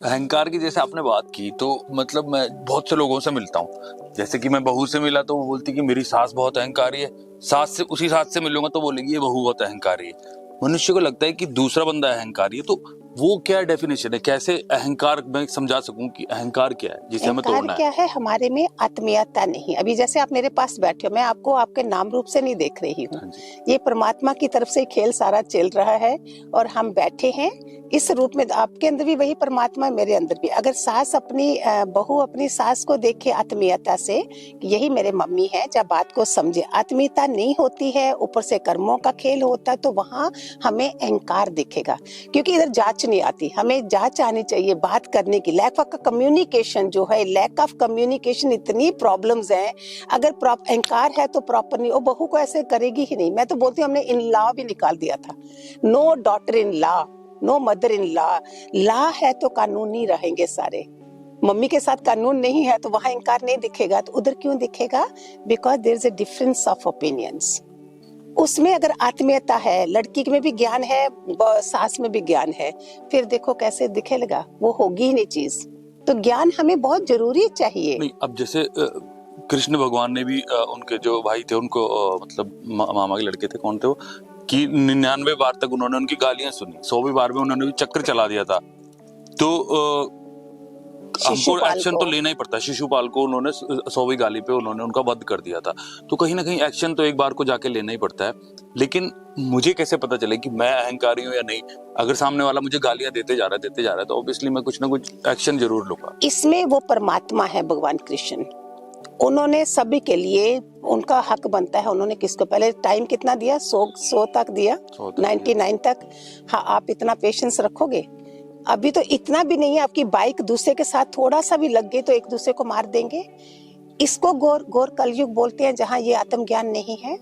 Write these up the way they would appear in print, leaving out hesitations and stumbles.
अहंकार की जैसे आपने बात की तो मतलब मैं बहुत से लोगों से मिलता हूँ। जैसे कि मैं बहू से मिला तो वो बोलती कि मेरी सास बहुत अहंकारी है। सास से उसी सास से मिलूंगा तो बोलेगी ये बहू बहुत अहंकारी है। मनुष्य को लगता है कि दूसरा बंदा अहंकारी है, तो वो क्या डेफिनेशन है? कैसे अहंकार मैं समझा सकूं कि अहंकार क्या है जिसे हमें अहंकार तोड़ना है? क्या है? हमारे में आत्मीयता नहीं। अभी जैसे आप मेरे पास बैठे हो, मैं आपको आपके नाम रूप से नहीं देख रही हूँ। हाँ जी। ये परमात्मा की तरफ से खेल सारा चल रहा है और हम बैठे हैं इस रूप में। आपके अंदर भी वही परमात्मा है, मेरे अंदर भी। अगर सास अपनी बहू अपनी सास को देखे आत्मीयता से कि यही मेरे मम्मी है, जब बात को समझे, आत्मीयता नहीं होती है, ऊपर से कर्मों का खेल होता है, तो वहां हमें अहंकार दिखेगा। क्योंकि इधर जांच नहीं आती, हमें जांच आनी चाहिए बात करने की। लैक ऑफ कम्युनिकेशन जो है, लैक ऑफ कम्युनिकेशन, इतनी प्रॉब्लम्स हैं। अगर अहंकार है तो प्रॉपर नहीं, वो बहू को ऐसे करेगी ही नहीं। मैं तो बोलती हूँ हमने इन लॉ भी निकाल दिया था, no daughter in law, no mother in law. Law है तो कानूनी रहेंगे सारे। मम्मी के साथ कानून नहीं है तो वहां अहंकार नहीं दिखेगा, तो उधर क्यों दिखेगा? Because there is a difference of opinions. उसमें अगर आत्मीयता है, लड़की में भी ज्ञान है, सास में भी ज्ञान है, फिर देखो कैसे दिखेगा, वो होगी ही नहीं चीज। तो ज्ञान हमें बहुत जरूरी चाहिए। नहीं, अब जैसे कृष्ण भगवान ने भी उनके जो भाई थे उनको मतलब मामा के लड़के थे, कौन थे वो, कि 99 बार तक उन्होंने उनकी गालियां सुनी, 100वीं बार में उन्होंने भी चक्कर चला दिया था। तो हमको शिशुपाल एक्शन को तो लेना ही पड़ता है। शिशुपाल को उन्होंने 100वीं गाली पे उन्होंने उनका वध कर दिया था। तो कहीं ना कहीं एक्शन तो एक बार को जाके लेना ही पड़ता है। लेकिन मुझे कैसे पता चले कि मैं अहंकारी हूँ या नहीं? अगर सामने वाला मुझे गालियां देते जा रहा है तो ऑब्वियसली मैं कुछ ना कुछ एक्शन जरूर लूंगा। इसमें वो परमात्मा है, भगवान कृष्ण। उन्होंने सभी के लिए, उनका हक बनता है। उन्होंने किसको पहले टाइम कितना दिया? 100 तक दिया, 99 तक। हाँ, आप इतना पेशेंस रखोगे? अभी तो इतना भी नहीं है। आपकी बाइक दूसरे के साथ थोड़ा सा भी लग गई तो एक दूसरे को मार देंगे। इसको घोर कलयुग बोलते हैं, जहाँ ये आत्मज्ञान नहीं है।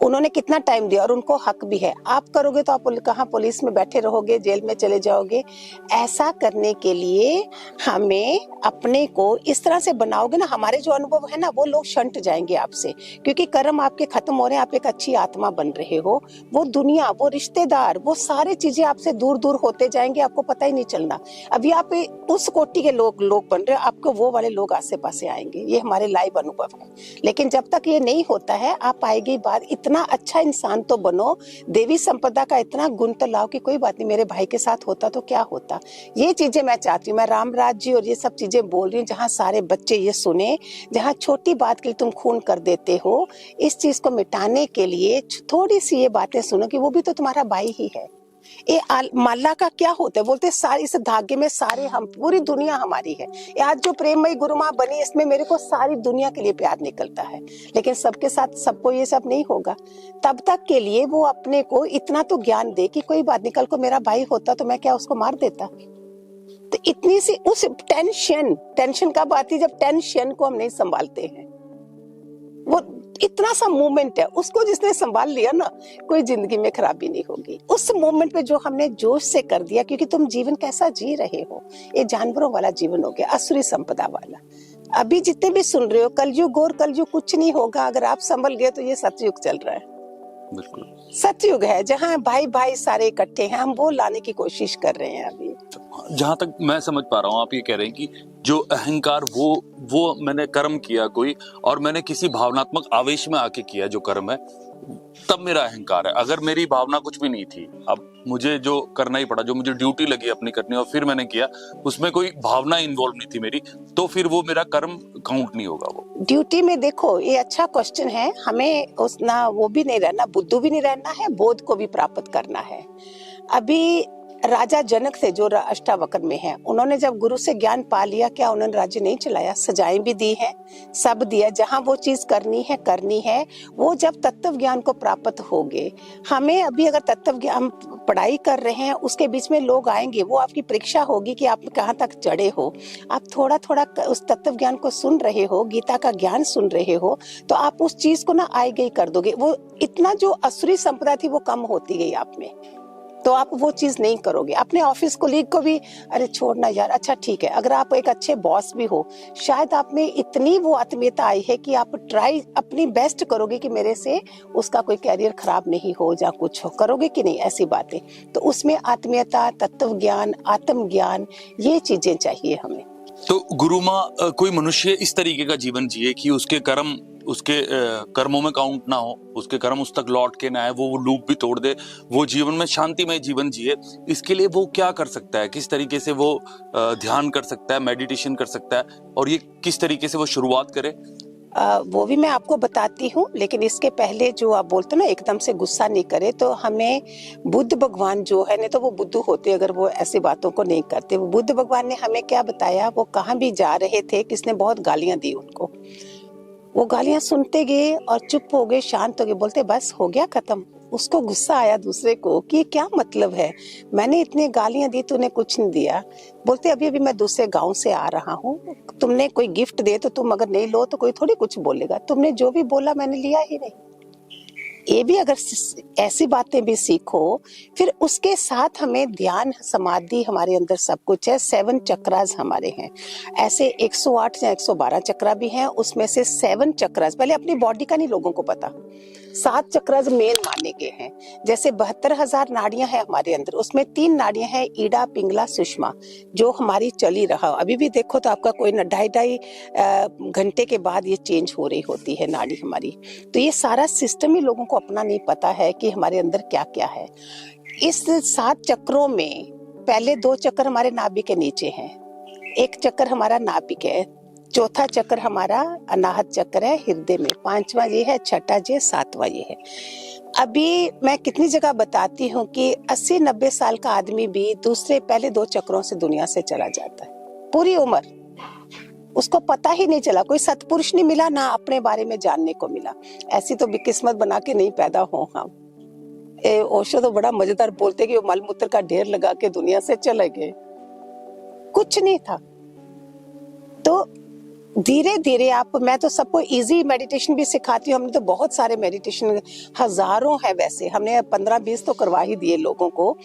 उन्होंने कितना टाइम दिया और उनको हक भी है। आप करोगे तो आप कहाँ पुलिस में बैठे रहोगे, जेल में चले जाओगे। ऐसा करने के लिए हमें अपने को इस तरह से बनाओगे ना, हमारे जो अनुभव है ना, वो लोग शंट जाएंगे आपसे। क्योंकि कर्म आपके खत्म हो रहे हैं, आप एक अच्छी आत्मा बन रहे हो। वो दुनिया, वो रिश्तेदार, वो सारी चीजें आपसे दूर दूर होते जाएंगे, आपको पता ही नहीं चलना। अभी आप उस कोटि के लोग बन रहे हो, आपको वो वाले लोग आसे पासे आएंगे। ये हमारे लाइव अनुभव है। लेकिन जब तक ये नहीं होता है, आप आएगी बात, इतना अच्छा इंसान तो बनो, देवी संपदा का इतना गुण तो लाओ कि कोई बात नहीं, मेरे भाई के साथ होता तो क्या होता। ये चीजें मैं चाहती हूँ। मैं रामराज जी और ये सब चीजें बोल रही हूँ, जहाँ सारे बच्चे ये सुने, जहाँ छोटी बात के लिए तुम खून कर देते हो, इस चीज को मिटाने के लिए थोड़ी सी ये बातें सुनो कि वो भी तो तुम्हारा भाई ही है। ये माला का क्या होता है? बोलते सारे इस धागे में सारे हम, पूरी दुनिया हमारी है। आज जो प्रेममयी गुरु माँ बनी, इसमें मेरे को सारी दुनिया के लिए प्यार निकलता है। लेकिन सबके साथ सबको ये सब नहीं होगा। तब तक के लिए वो अपने को इतना तो ज्ञान दे कि कोई बात नहीं, कल को मेरा भाई होता तो मैं क्या उसको मार देता? तो इतनी सी उस टेंशन कब आती है? जब टेंशन को हम नहीं संभालते हैं। वो इतना सा मोमेंट है, उसको जिसने संभाल लिया ना, कोई जिंदगी में खराबी नहीं होगी। उस मोमेंट पे जो हमने जोश से कर दिया, क्योंकि तुम जीवन कैसा जी रहे हो, ये जानवरों वाला जीवन हो गया, असुरी संपदा वाला। अभी जितने भी सुन रहे हो, कलयुग घोर कलयुग कुछ नहीं होगा अगर आप संभल गए तो। ये सतयुग चल रहा है, बिल्कुल सतयुग है, जहाँ भाई भाई सारे इकट्ठे हैं। हम वो लाने की कोशिश कर रहे हैं अभी। जहां तक मैं समझ पा रहा हूँ, आप ये कह रहे हैं कि जो अहंकार, वो मैंने कर्म किया कोई, और मैंने किसी भावनात्मक आवेश में आके किया जो कर्म है, तब मेरा अहंकार है। अगर मेरी भावना कुछ भी नहीं थी, अब मुझे जो करना ही पड़ा, जो मुझे ड्यूटी लगी अपनी करनी और फिर मैंने किया, उसमें कोई भावना इन्वॉल्व नहीं थी मेरी, तो फिर वो मेरा कर्म काउंट नहीं होगा। वो ड्यूटी में देखो, ये अच्छा क्वेश्चन है। हमें उस ना वो भी नहीं रहना, बुद्धू भी नहीं रहना है, बोध को भी प्राप्त करना है। अभी राजा जनक थे जो अष्टावक्र में है, उन्होंने जब गुरु से ज्ञान पा लिया, क्या उन्होंने राज्य नहीं चलाया? सजाएं भी दी है, सब दिया। जहां वो चीज करनी है। वो जब तत्व ज्ञान को प्राप्त होगे, हमें अभी अगर तत्व ज्ञान पढ़ाई कर रहे हैं, उसके बीच में लोग आएंगे, वो आपकी परीक्षा होगी कि आप कहाँ तक चढ़े हो। आप थोड़ा थोड़ा उस तत्व ज्ञान को सुन रहे हो, गीता का ज्ञान सुन रहे हो, तो आप उस चीज को ना आए गई कर दोगे। वो इतना जो असुरी संपदा थी वो कम होती गई आप में। तो आप वो चीज नहीं करोगे। अपने ऑफिस कोलीग को भी अरे छोड़ना यार, अच्छा ठीक है। अगर आप एक अच्छे बॉस भी हो, शायद आप में इतनी वो आत्मीयता आई है कि आप ट्राई अपनी बेस्ट करोगे कि मेरे से उसका कोई कैरियर खराब नहीं हो या कुछ हो, करोगे कि नहीं ऐसी बातें। तो उसमें आत्मीयता, तत्व ज्ञान, आत्म ज्ञान, ये चीजें चाहिए हमें। तो गुरु माँ, कोई मनुष्य इस तरीके का जीवन जिए कि उसके कर्म उसके कर्मों में काउंट ना हो, उसके कर्म उस तक लौट के ना आए, वो लूप भी तोड़ दे, वो जीवन में शांतिमय जीवन जिए, इसके लिए वो क्या कर सकता है? किस तरीके से वो ध्यान कर सकता है, मेडिटेशन कर सकता है, और ये किस तरीके से वो शुरुआत करे? वो भी मैं आपको बताती हूँ, लेकिन इसके पहले जो आप बोलते ना एकदम से गुस्सा नहीं करे, तो हमें बुद्ध भगवान जो है, नहीं तो वो बुद्धू होते अगर वो ऐसी बातों को नहीं करते। वो बुद्ध भगवान ने हमें क्या बताया, वो कहाँ भी जा रहे थे, किसने बहुत गालियां दी उनको, वो गालियां सुनते गए और चुप हो गए, शांत हो गए, बोलते बस हो गया खत्म। उसको गुस्सा आया दूसरे को कि क्या मतलब है, मैंने इतनी गालियां दी, तूने कुछ नहीं दिया। बोलते अभी अभी मैं दूसरे गांव से आ रहा हूँ, तुमने कोई गिफ्ट दे तो तुम अगर नहीं लो तो कोई थोड़ी कुछ बोलेगा, तुमने जो भी बोला मैंने लिया ही नहीं। ये भी अगर ऐसी बातें भी सीखो, फिर उसके साथ हमें ध्यान, समाधि, हमारे अंदर सब कुछ है। 7 चक्रास हमारे हैं, ऐसे 108 या 112 चक्रा भी हैं, उसमें से 7 चक्रास, पहले अपनी बॉडी का नहीं लोगों को पता, 7 चक्रास मेन माने गए हैं। जैसे 72,000 नाड़ियां हैं हमारे अंदर, उसमें 3 नाड़ियां हैं, ईड़ा, पिंगला, सुषमा, जो हमारी चली रहा। अभी भी देखो तो आपका कोई 2.5 घंटे के बाद ये चेंज हो रही होती है नाड़ी हमारी। तो ये सारा सिस्टम ही लोगों को अपना नहीं पता है कि हमारे अंदर क्या क्या है। इस 7 चक्रों में पहले 2 चक्र हमारे नाभि के नीचे हैं, 1 चक्र हमारा नाभिक है, चौथा चक्र हमारा अनाहत चक्र है हृदय में, 5वां ये है, छठा ये, 7वां ये है। अभी मैं कितनी जगह बताती हूँ कि 80-90 साल का आदमी भी दूसरे पहले 2 चक्रों से दुनिया से चला जाता है, पूरी उम्र उसको पता ही नहीं चला, कोई सत्पुरुष नहीं मिला, ना अपने बारे में जानने को मिला। ऐसी तो किस्मत बना के नहीं पैदा हो हम। ओशो तो बड़ा मजेदार बोलते कि वो मलमूत्र का ढेर लगा के दुनिया से चले गए, कुछ नहीं था। तो धीरे धीरे आप, मैं तो सबको इजी मेडिटेशन भी सिखाती हूँ, हमने तो बहुत सारे मेडिटेशन हजारों है, वैसे हमने 15-20 तो करवा ही दिए लोगों को।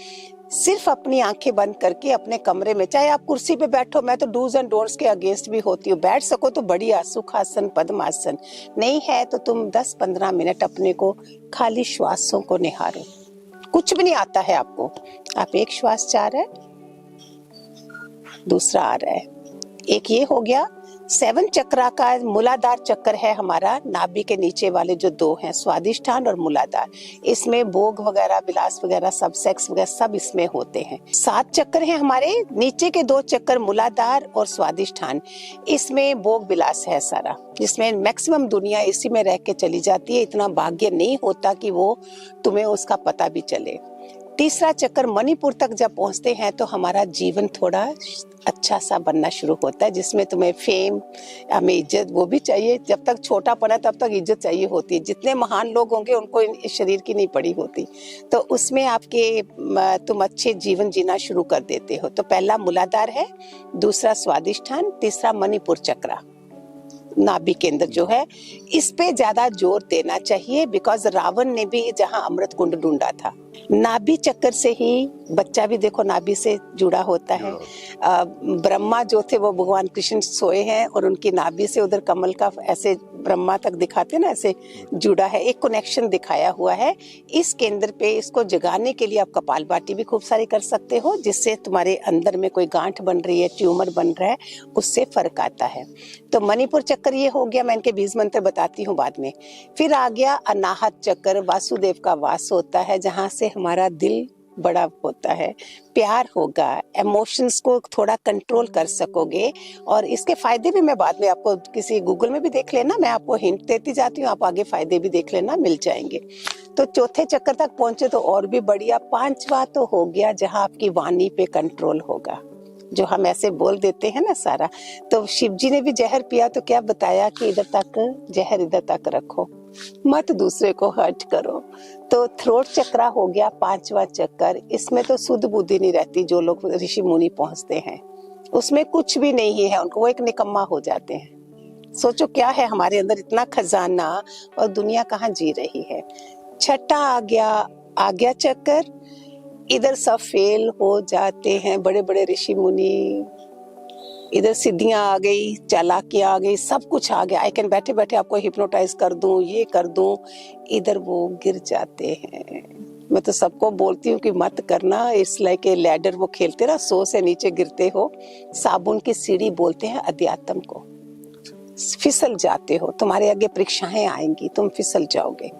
सिर्फ अपनी आंखें बंद करके अपने कमरे में, चाहे आप कुर्सी पे बैठो, मैं तो डूज एंड डोंट्स के अगेंस्ट भी होती हूँ, बैठ सको तो बढ़िया, सुखासन, पद्मासन, नहीं है तो तुम 10-15 मिनट अपने को खाली श्वासों को निहारो, कुछ भी नहीं आता है आपको, आप एक श्वास जा रहा है, दूसरा आ रहा है, एक ये हो गया। 7 चक्रा का मूलाधार चक्र है हमारा, नाभि के नीचे वाले जो 2 हैं, स्वादिष्ठान और मूलाधार, इसमें भोग वगैरह, विलास वगैरह सब, सेक्स वगैरह सब इसमें होते हैं। 7 चक्र हैं हमारे, नीचे के 2 चक्र मूलाधार और स्वादिष्ठान, इसमें भोग विलास है सारा, जिसमें मैक्सिमम दुनिया इसी में रह के चली जाती है, इतना भाग्य नहीं होता कि वो तुम्हें उसका पता भी चले। तीसरा चक्र मणिपुर तक जब पहुंचते हैं तो हमारा जीवन थोड़ा अच्छा सा बनना शुरू होता है, जिसमें तुम्हें फेम, हमें इज्जत वो भी चाहिए, जब तक छोटापन है तब तक इज्जत चाहिए होती है, जितने महान लोग होंगे उनको इस शरीर की नहीं पड़ी होती, तो उसमें आपके तुम अच्छे जीवन जीना शुरू कर देते हो। तो पहला मूलाधार है, दूसरा स्वादिष्ठान, तीसरा मणिपुर चक्र, नाभि केंद्र जो है, इस पे ज्यादा जोर देना चाहिए, बिकॉज रावण ने भी जहां अमृत कुंड ढूंढा था, नाभि चक्र से ही, बच्चा भी देखो नाभि से जुड़ा होता है। ब्रह्मा जो थे वो भगवान कृष्ण सोए हैं और उनकी नाभि से उधर कमल का ऐसे ब्रह्मा तक दिखाते ना, ऐसे जुड़ा है, एक कनेक्शन दिखाया हुआ है इस केंद्र पे। इसको जगाने के लिए आप कपालभाति भी खूब सारी कर सकते हो, जिससे तुम्हारे अंदर में कोई गांठ बन रही है, ट्यूमर बन रहा है, उससे फर्क आता है। तो मणिपुर चक्र ये हो गया, मैं इनके बीज मंत्र बताती हूँ बाद में। फिर आ गया अनाहत चक्र, वासुदेव का वास होता है, जहाँ से हमारा दिल बड़ा होता है, प्यार होगा, इमोशंस को थोड़ा कंट्रोल कर सकोगे, और इसके फायदे भी मैं बाद में आपको किसी गूगल में भी देख लेना, मैं आपको हिंट देती जाती हूँ, आप आगे फायदे भी देख लेना, मिल जाएंगे। तो चौथे चक्र तक पहुंचे तो और भी बढ़िया। 5वां तो हो गया जहाँ आपकी वाणी पे कंट्रोल होगा, जो हम ऐसे बोल देते हैं ना सारा। तो शिव जी ने भी जहर पिया तो क्या बताया कि इधर तक जहर, इधर तक रखो, मत दूसरे को हर्ट करो। तो थ्रोट चक्रा हो गया 5वां चक्कर, इसमें तो शुद्ध बुद्धि नहीं रहती, जो लोग ऋषि मुनि पहुंचते हैं उसमें कुछ भी नहीं है उनको, वो एक निकम्मा हो जाते हैं। सोचो क्या है हमारे अंदर इतना खजाना, और दुनिया कहाँ जी रही है। छठा आ गया आज्ञा चक्कर, इधर सब फेल हो जाते हैं, बड़े बड़े ऋषि मुनि, इधर सिद्धियां आ गई, चालाकियां आ गई, सब कुछ आ गया, आई कैन बैठे बैठे आपको हिप्नोटाइज कर दूं, ये कर दूं, इधर वो गिर जाते हैं। मैं तो सबको बोलती हूँ कि मत करना, इट्स लाइक ए लैडर, वो खेलते ना 100 से नीचे गिरते हो, साबुन की सीढ़ी बोलते हैं अध्यात्म को, फिसल जाते हो, तुम्हारे आगे परीक्षाएं आएंगी, तुम फिसल जाओगे।